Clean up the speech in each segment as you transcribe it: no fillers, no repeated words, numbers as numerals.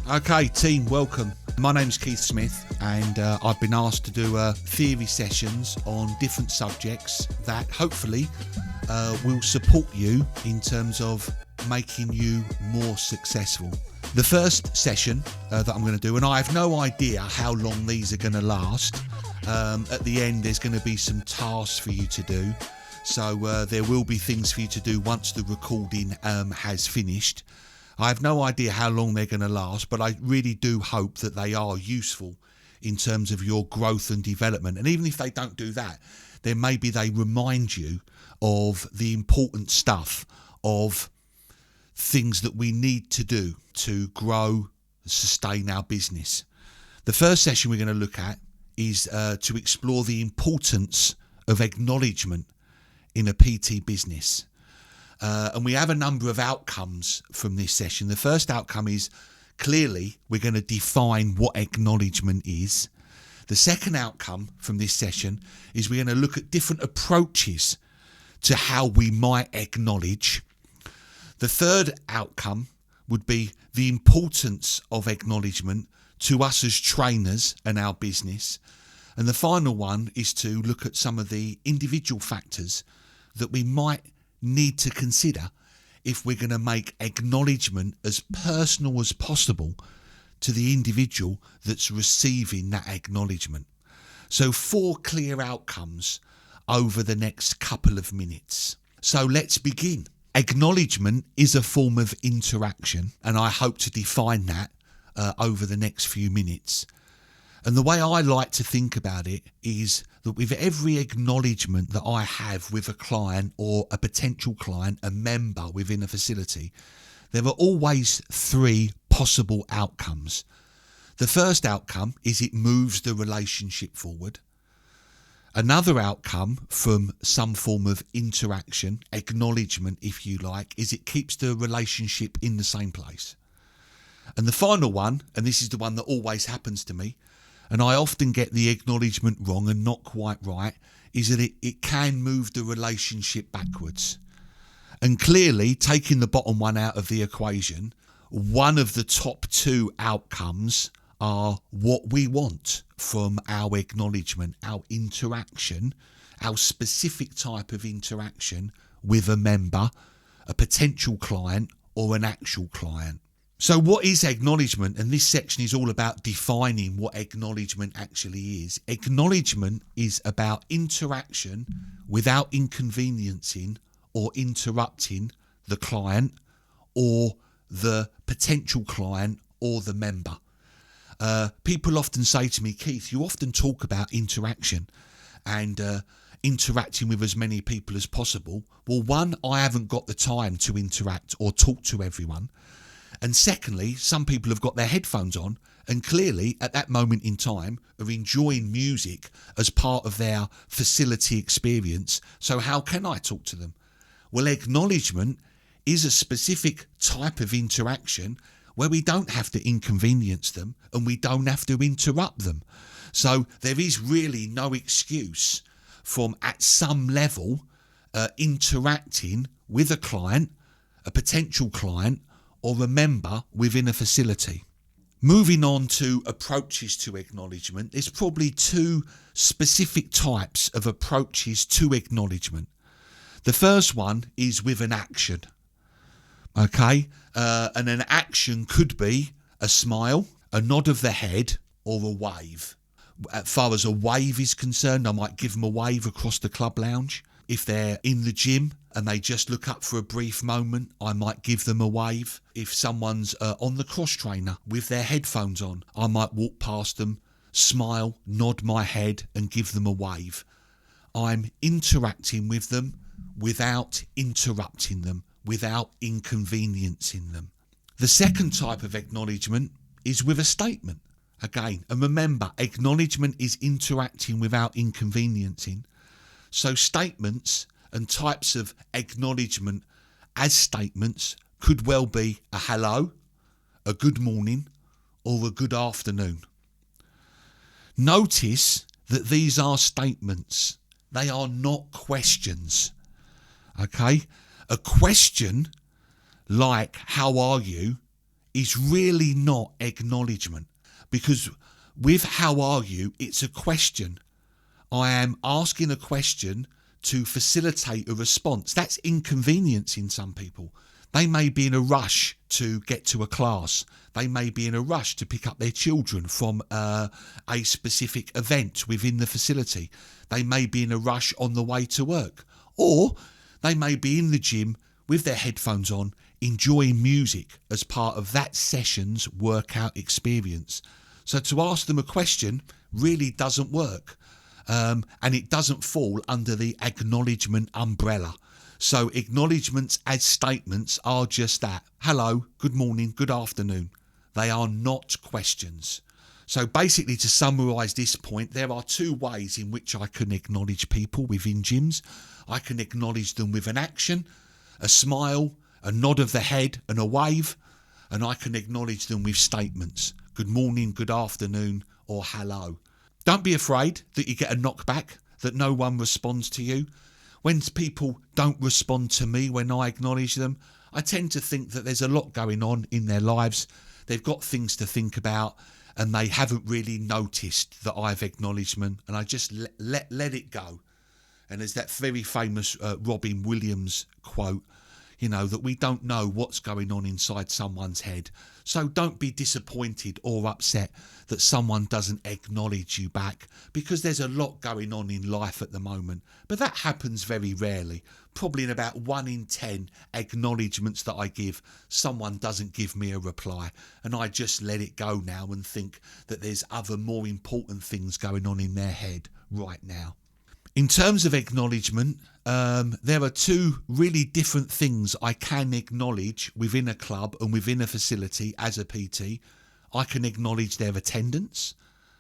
Okay, team, welcome. My name's Keith Smith, and I've been asked to do theory sessions on different subjects that hopefully will support you in terms of making you more successful. The first session that I'm going to do, and I have no idea how long these are going to last. At the end, there's going to be some tasks for you to do. So there will be things for you to do once the recording has finished. I have no idea how long they're going to last, but I really do hope that they are useful in terms of your growth and development. And even if they don't do that, then maybe they remind you of the important stuff of things that we need to do to grow, sustain our business. The first session we're going to look at is to explore the importance of acknowledgement in a PT business. And we have a number of outcomes from this session. The first outcome is clearly we're going to define what acknowledgement is. The second outcome from this session is we're going to look at different approaches to how we might acknowledge. The third outcome would be the importance of acknowledgement to us as trainers and our business. And the final one is to look at some of the individual factors that we might need to consider if we're going to make acknowledgement as personal as possible to the individual that's receiving that acknowledgement. So 4 clear outcomes over the next couple of minutes. So let's begin. Acknowledgement is a form of interaction, and I hope to define that over the next few minutes. And the way I like to think about it is that with every acknowledgement that I have with a client or a potential client, a member within a facility, there are always 3 possible outcomes. The first outcome is it moves the relationship forward. Another outcome from some form of interaction, acknowledgement if you like, is it keeps the relationship in the same place. And the final one, and this is the one that always happens to me, and I often get the acknowledgement wrong and not quite right, is that it can move the relationship backwards. And clearly, taking the bottom one out of the equation, one of the top 2 outcomes are what we want from our acknowledgement, our interaction, our specific type of interaction with a member, a potential client, or an actual client. So what is acknowledgement? And this section is all about defining what acknowledgement actually is. Acknowledgement is about interaction without inconveniencing or interrupting the client or the potential client or the member. People often say to me, Keith, you often talk about interaction and interacting with as many people as possible. Well, one, I haven't got the time to interact or talk to everyone. And secondly, some people have got their headphones on and clearly at that moment in time are enjoying music as part of their facility experience. So how can I talk to them? Well, acknowledgement is a specific type of interaction where we don't have to inconvenience them and we don't have to interrupt them. So there is really no excuse from at some level interacting with a client, a potential client, or a member within a facility. Moving on to approaches to acknowledgement, there's probably 2 specific types of approaches to acknowledgement. The first one is with an action. Okay, and an action could be a smile, a nod of the head, or a wave. As far as a wave is concerned, I might give them a wave across the club lounge. If they're in the gym and they just look up for a brief moment, I might give them a wave. If someone's on the cross trainer with their headphones on, I might walk past them, smile, nod my head and give them a wave. I'm interacting with them without interrupting them, without inconveniencing them. The second type of acknowledgement is with a statement. Again, and remember, acknowledgement is interacting without inconveniencing. So statements and types of acknowledgement as statements could well be a hello, a good morning, or a good afternoon. Notice that these are statements. They are not questions. Okay? A question like, how are you, is really not acknowledgement, because with how are you, it's a question. I am asking a question to facilitate a response. That's inconvenience in some people. They may be in a rush to get to a class. They may be in a rush to pick up their children from a specific event within the facility. They may be in a rush on the way to work. Or they may be in the gym with their headphones on, enjoying music as part of that session's workout experience. So to ask them a question really doesn't work. And it doesn't fall under the acknowledgement umbrella. So acknowledgements as statements are just that. Hello, good morning, good afternoon. They are not questions. So basically, to summarise this point, there are two ways in which I can acknowledge people within gyms. I can acknowledge them with an action, a smile, a nod of the head and a wave. And I can acknowledge them with statements. Good morning, good afternoon, or hello. Don't be afraid that you get a knockback, that no one responds to you. When people don't respond to me when I acknowledge them, I tend to think that there's a lot going on in their lives. They've got things to think about and they haven't really noticed that I've acknowledged them, and I just let it go. And there's that very famous Robin Williams quote, that we don't know what's going on inside someone's head. So don't be disappointed or upset that someone doesn't acknowledge you back, because there's a lot going on in life at the moment. But that happens very rarely. Probably in about 1 in 10 acknowledgements that I give, someone doesn't give me a reply. And I just let it go now and think that there's other more important things going on in their head right now. In terms of acknowledgement, there are two really different things I can acknowledge within a club and within a facility as a PT. I can acknowledge their attendance,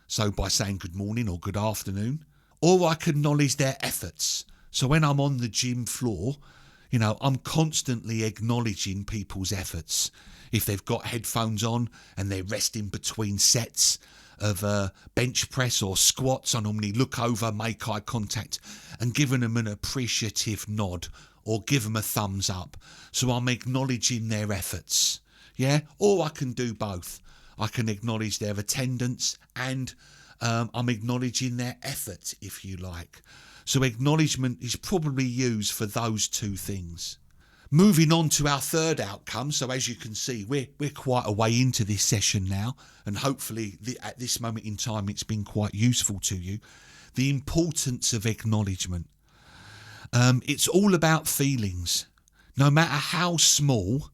so by saying good morning or good afternoon, or I can acknowledge their efforts. So when I'm on the gym floor, I'm constantly acknowledging people's efforts. If they've got headphones on and they're resting between sets of bench press or squats, I normally look over, make eye contact and giving them an appreciative nod or give them a thumbs up. So I'm acknowledging their efforts. Yeah, or I can do both. I can acknowledge their attendance and I'm acknowledging their effort, if you like. So acknowledgement is probably used for those two things. Moving on to our third outcome. So as you can see, we're quite a way into this session now, and hopefully at this moment in time it's been quite useful to you. The importance of acknowledgement. It's all about feelings. No matter how small,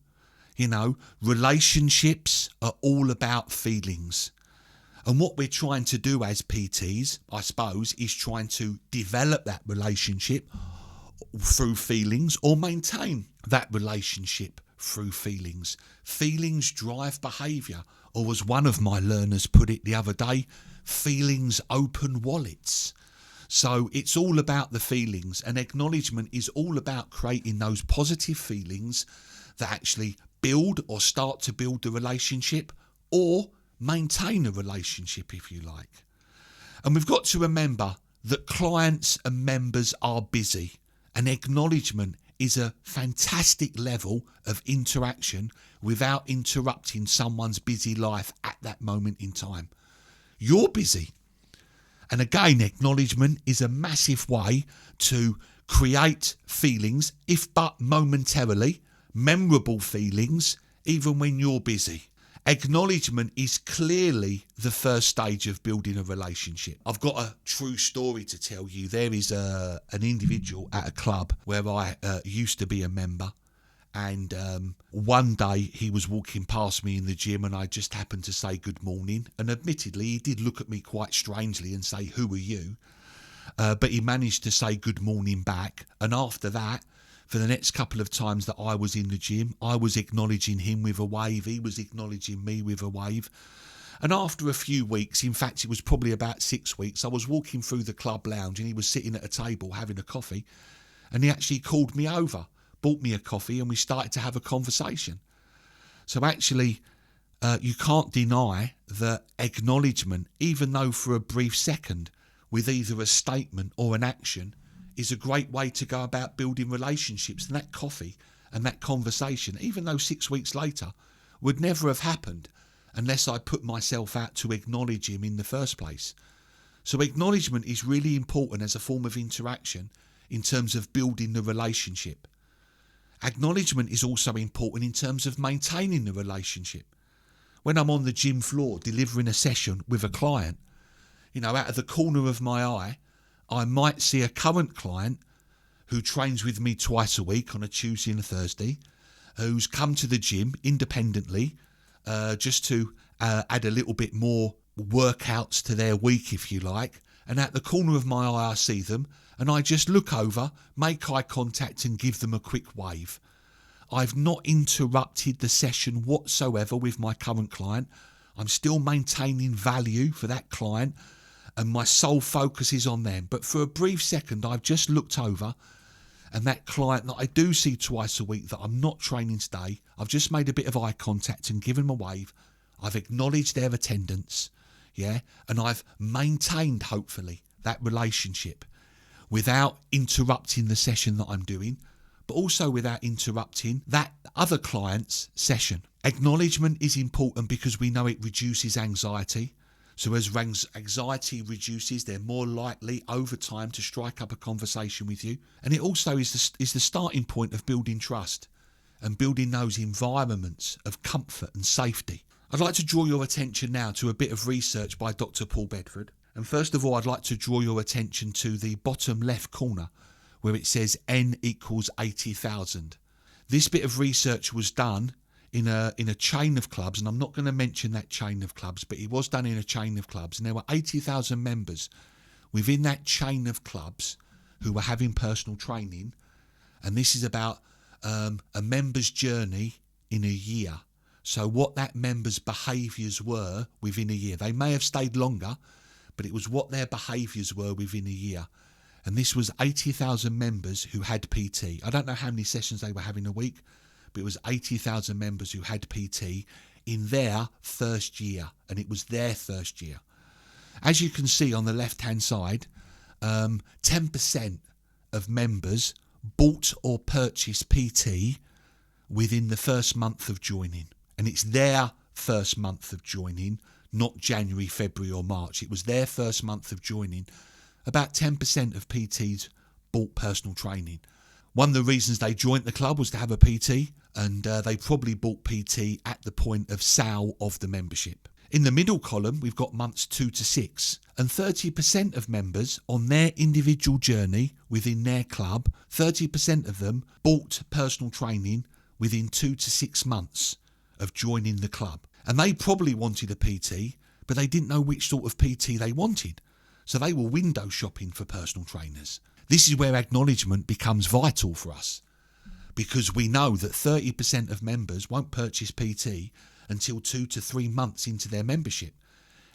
relationships are all about feelings. And what we're trying to do as PTs, I suppose, is trying to develop that relationship through feelings or maintain that relationship through feelings. Feelings drive behaviour, or as one of my learners put it the other day, feelings open wallets. So it's all about the feelings, and acknowledgement is all about creating those positive feelings that actually build or start to build the relationship or maintain a relationship, if you like. And we've got to remember that clients and members are busy, and acknowledgement is a fantastic level of interaction without interrupting someone's busy life at that moment in time. You're busy. And again, acknowledgement is a massive way to create feelings, if but momentarily, memorable feelings, even when you're busy. Acknowledgement is clearly the first stage of building a relationship. I've got a true story to tell you. There is an individual at a club where I used to be a member, and one day he was walking past me in the gym and I just happened to say good morning, and admittedly he did look at me quite strangely and say, who are you? But he managed to say good morning back, and after that, for the next couple of times that I was in the gym, I was acknowledging him with a wave. He was acknowledging me with a wave. And after a few weeks, in fact, it was probably about 6 weeks, I was walking through the club lounge and he was sitting at a table having a coffee. And he actually called me over, bought me a coffee, and we started to have a conversation. So actually, you can't deny that acknowledgement, even though for a brief second, with either a statement or an action, is a great way to go about building relationships. And that coffee and that conversation, even though 6 weeks later would never have happened unless I put myself out to acknowledge him in the first place. So acknowledgement is really important as a form of interaction in terms of building the relationship. Acknowledgement is also important in terms of maintaining the relationship. When I'm on the gym floor delivering a session with a client, out of the corner of my eye, I might see a current client who trains with me twice a week on a Tuesday and a Thursday, who's come to the gym independently just to add a little bit more workouts to their week, if you like. And at the corner of my eye, I see them, and I just look over, make eye contact and give them a quick wave. I've not interrupted the session whatsoever with my current client. I'm still maintaining value for that client, and my sole focus is on them. But for a brief second, I've just looked over, and that client that I do see twice a week that I'm not training today, I've just made a bit of eye contact and given them a wave. I've acknowledged their attendance, and I've maintained, hopefully, that relationship without interrupting the session that I'm doing, but also without interrupting that other client's session. Acknowledgement is important because we know it reduces anxiety. So as anxiety reduces, they're more likely over time to strike up a conversation with you. And it also is the starting point of building trust and building those environments of comfort and safety. I'd like to draw your attention now to a bit of research by Dr. Paul Bedford. And first of all, I'd like to draw your attention to the bottom left corner where it says N equals 80,000. This bit of research was done in a chain of clubs, and I'm not going to mention that chain of clubs, but it was done in a chain of clubs, and there were 80,000 members within that chain of clubs who were having personal training. And this is about a member's journey in a year. So what that member's behaviours were within a year. They may have stayed longer, but it was what their behaviours were within a year. And this was 80,000 members who had PT. I don't know how many sessions they were having a week, but it was 80,000 members who had PT in their first year, and it was their first year. As you can see on the left-hand side, 10% of members bought or purchased PT within the first month of joining. And it's their first month of joining, not January, February or March. It was their first month of joining. About 10% of PTs bought personal training. One of the reasons they joined the club was to have a PT, and they probably bought PT at the point of sale of the membership. In the middle column, we've got months 2 to 6, and 30% of members on their individual journey within their club, 30% of them bought personal training within 2 to 6 months of joining the club. And they probably wanted a PT, but they didn't know which sort of PT they wanted. So they were window shopping for personal trainers. This is where acknowledgement becomes vital for us, because we know that 30% of members won't purchase PT until 2 to 3 months into their membership.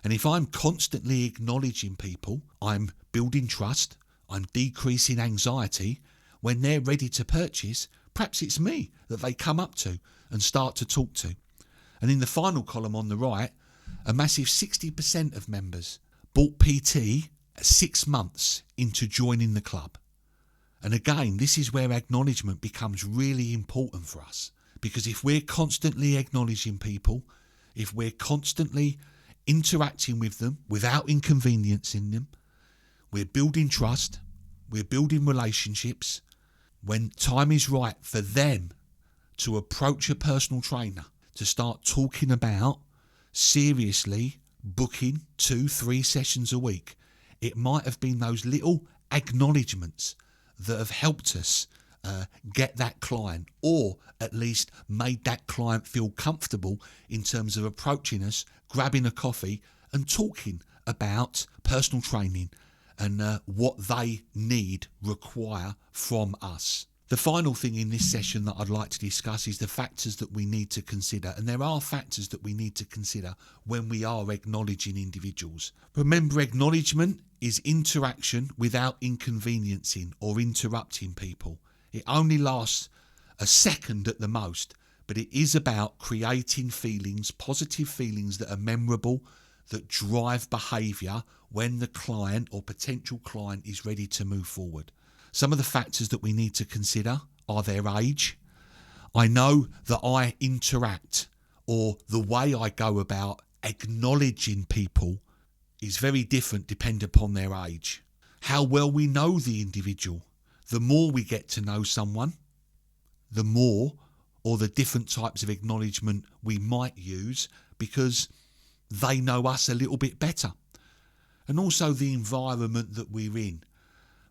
And if I'm constantly acknowledging people, I'm building trust, I'm decreasing anxiety. When they're ready to purchase, perhaps it's me that they come up to and start to talk to. And in the final column on the right, a massive 60% of members bought PT 6 months into joining the club. And again, this is where acknowledgement becomes really important for us, because if we're constantly acknowledging people, if we're constantly interacting with them without inconveniencing them, we're building trust, we're building relationships. When time is right for them to approach a personal trainer, to start talking about seriously booking 2-3 sessions a week, it might have been those little acknowledgements that have helped us get that client, or at least made that client feel comfortable in terms of approaching us, grabbing a coffee and talking about personal training and what they require from us. The final thing in this session that I'd like to discuss is the factors that we need to consider. And there are factors that we need to consider when we are acknowledging individuals. Remember, acknowledgement is interaction without inconveniencing or interrupting people. It only lasts a second at the most, but it is about creating feelings, positive feelings that are memorable, that drive behaviour when the client or potential client is ready to move forward. Some of the factors that we need to consider are their age. I know that I interact or the way I go about acknowledging people is very different depending upon their age. How well we know the individual. The more we get to know someone, the more or the different types of acknowledgement we might use because they know us a little bit better. And also the environment that we're in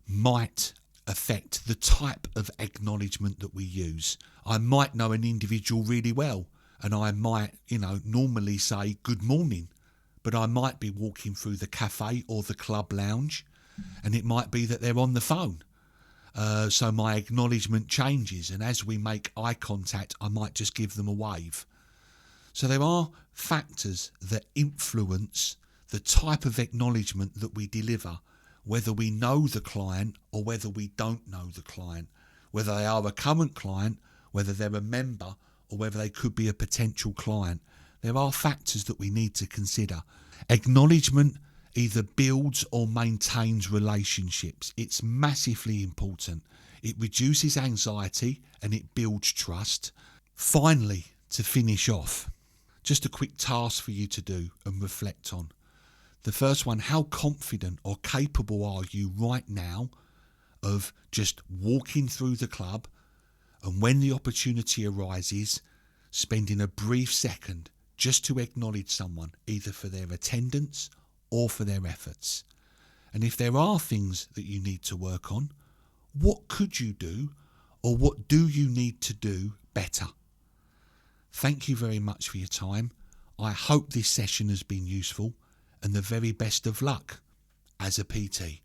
might affect the type of acknowledgement that we use. I might know an individual really well and I might, normally say good morning, but I might be walking through the cafe or the club lounge and it might be that they're on the phone. So my acknowledgement changes, and as we make eye contact, I might just give them a wave. So there are factors that influence the type of acknowledgement that we deliver, whether we know the client or whether we don't know the client, whether they are a current client, whether they're a member, or whether they could be a potential client. There are factors that we need to consider. Acknowledgement either builds or maintains relationships. It's massively important. It reduces anxiety and it builds trust. Finally, to finish off, just a quick task for you to do and reflect on. The first one, how confident or capable are you right now of just walking through the club and when the opportunity arises, spending a brief second just to acknowledge someone, either for their attendance or for their efforts? And if there are things that you need to work on, what could you do or what do you need to do better? Thank you very much for your time. I hope this session has been useful and the very best of luck as a PT.